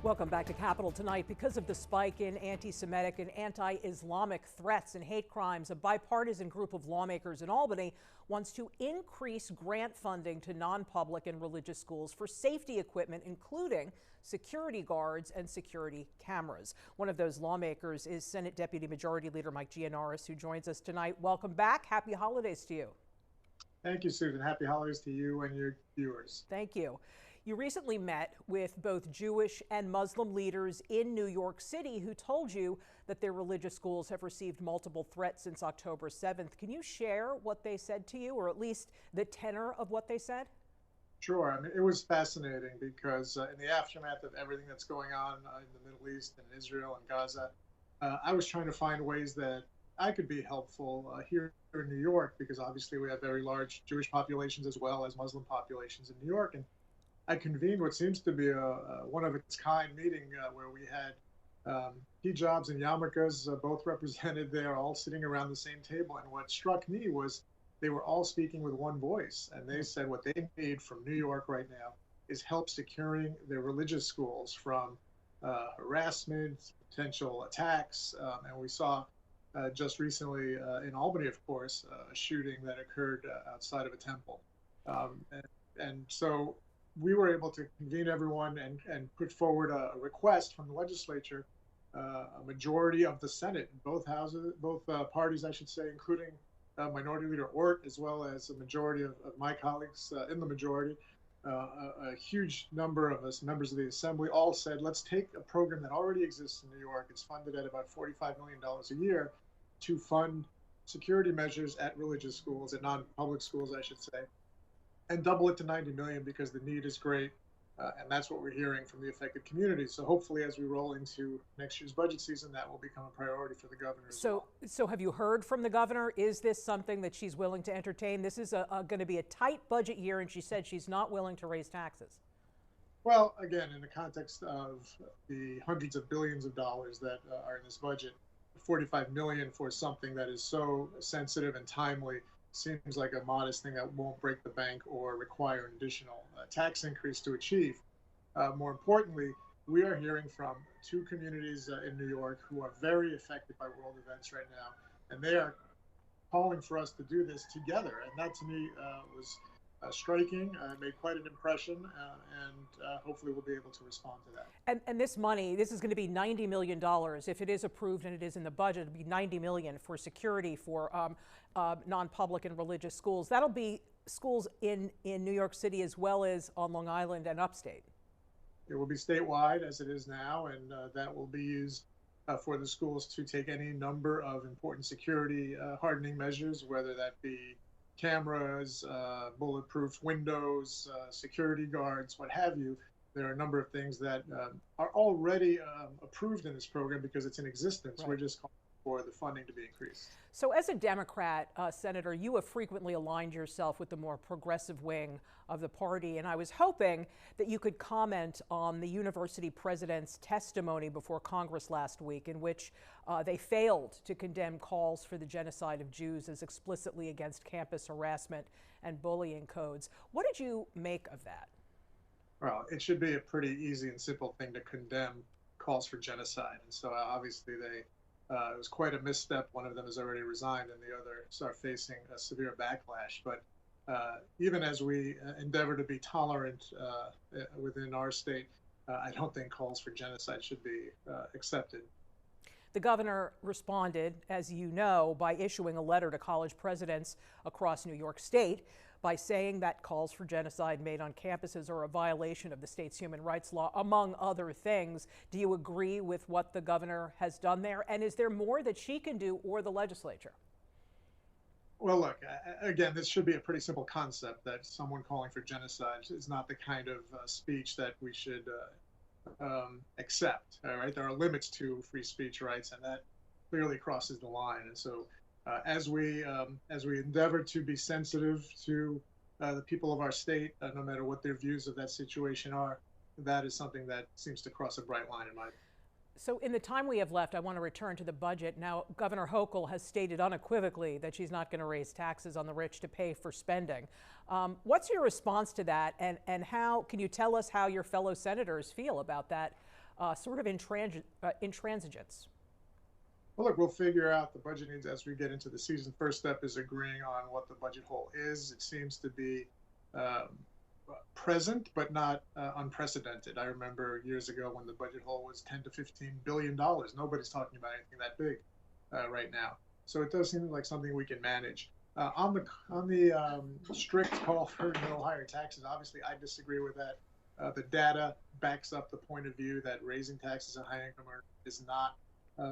Welcome back to Capitol Tonight. Because of the spike in anti-Semitic and anti-Islamic threats and hate crimes, a bipartisan group of lawmakers in Albany wants to increase grant funding to non-public and religious schools for safety equipment, including security guards and security cameras. One of those lawmakers is Senate Deputy Majority Leader Mike Gianaris, who joins us tonight. Welcome back. Happy holidays to you. Thank you, Susan. Happy holidays to you and your viewers. Thank you. You recently met with both Jewish and Muslim leaders in New York City who told you that their religious schools have received multiple threats since October 7th. Can you share what they said to you, or at least the tenor of what they said? Sure. I mean, it was fascinating because in the aftermath of everything that's going on in the Middle East and Israel and Gaza, I was trying to find ways that I could be helpful here in New York, because obviously we have very large Jewish populations as well as Muslim populations in New York. And I convened what seems to be a one of its kind meeting where we had hijabs and yarmulkes both represented there, all sitting around the same table. And what struck me was they were all speaking with one voice. And they said what they need from New York right now is help securing their religious schools from harassment, potential attacks. And we saw just recently in Albany, of course, a shooting that occurred outside of a temple. And so we were able to convene everyone and put forward a request from the legislature, a majority of the Senate, both houses, both parties, I should say, including Minority Leader Ort, as well as a majority of my colleagues in the majority. A huge number of us, members of the Assembly, all said, let's take a program that already exists in New York. It's funded at about $45 million a year to fund security measures at religious schools, at non-public schools, I should say, and double it to 90 million because the need is great. And that's what we're hearing from the affected communities. So hopefully as we roll into next year's budget season, that will become a priority for the governor as well. So have you heard from the governor? Is this something that she's willing to entertain? This is going to be a tight budget year, and she said she's not willing to raise taxes. Well, again, in the context of the hundreds of billions of dollars that are in this budget, 45 million for something that is so sensitive and timely seems like a modest thing that won't break the bank or require an additional tax increase to achieve. More importantly, we are hearing from two communities in New York who are very affected by world events right now, and they are calling for us to do this together. And that to me was striking, made quite an impression, and hopefully we'll be able to respond to that. And this money, this is going to be $90 million. If it is approved and it is in the budget, it'll be $90 million for security for non-public and religious schools. That'll be schools in New York City as well as on Long Island and upstate. It will be statewide as it is now, and that will be used for the schools to take any number of important security hardening measures, whether that be cameras, bulletproof windows, security guards, what have you. There are a number of things that are already approved in this program because it's in existence. Right. We're just calling for the funding to be increased. So as a Democrat, Senator, you have frequently aligned yourself with the more progressive wing of the party, and I was hoping that you could comment on the university president's testimony before Congress last week, in which they failed to condemn calls for the genocide of Jews as explicitly against campus harassment and bullying codes. What did you make of that? Well, it should be a pretty easy and simple thing to condemn calls for genocide, and so obviously it was quite a misstep. One of them has already resigned, and the others are facing a severe backlash. But even as we endeavor to be tolerant within our state, I don't think calls for genocide should be accepted. The governor responded, as you know, by issuing a letter to college presidents across New York State by saying that calls for genocide made on campuses are a violation of the state's human rights law, among other things. Do you agree with what the governor has done there? And is there more that she can do, or the legislature? Well, look, again, this should be a pretty simple concept that someone calling for genocide is not the kind of speech that we should accept. All right, there are limits to free speech rights, and that clearly crosses the line. And so, as we endeavor to be sensitive to the people of our state, no matter what their views of that situation are, that is something that seems to cross a bright line in my view. So in the time we have left, I want to return to the budget. Now, Governor Hochul has stated unequivocally that she's not going to raise taxes on the rich to pay for spending. What's your response to that, and how can you tell us how your fellow senators feel about that sort of intransigence? Well, look, we'll figure out the budget needs as we get into the season. First step is agreeing on what the budget hole is. It seems to be um, present, but not unprecedented. I remember years ago when the budget hole was 10 to 15 billion dollars. Nobody's talking about anything that big right now. So it does seem like something we can manage. On the strict call for no higher taxes, obviously I disagree with that. The data backs up the point of view that raising taxes on high income earners is not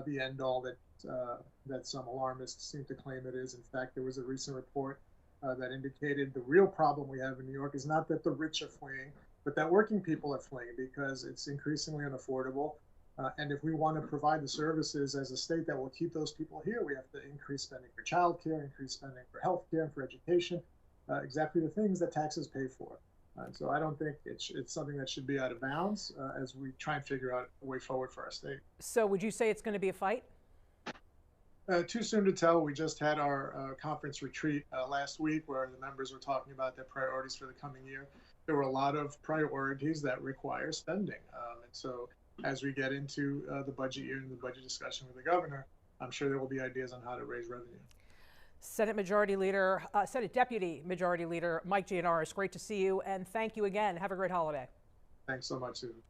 the end all that some alarmists seem to claim it is. In fact, there was a recent report that indicated the real problem we have in New York is not that the rich are fleeing, but that working people are fleeing because it's increasingly unaffordable. And if we want to provide the services as a state that will keep those people here, we have to increase spending for childcare, increase spending for healthcare, and for education, exactly the things that taxes pay for. So I don't think it's something that should be out of bounds as we try and figure out a way forward for our state. So would you say it's going to be a fight? Too soon to tell. We just had our conference retreat last week where the members were talking about their priorities for the coming year. There were a lot of priorities that require spending. And so as we get into the budget year and the budget discussion with the governor, I'm sure there will be ideas on how to raise revenue. Senate Deputy Majority Leader Mike Gianaris, great to see you, and thank you again. Have a great holiday. Thanks so much, Susan.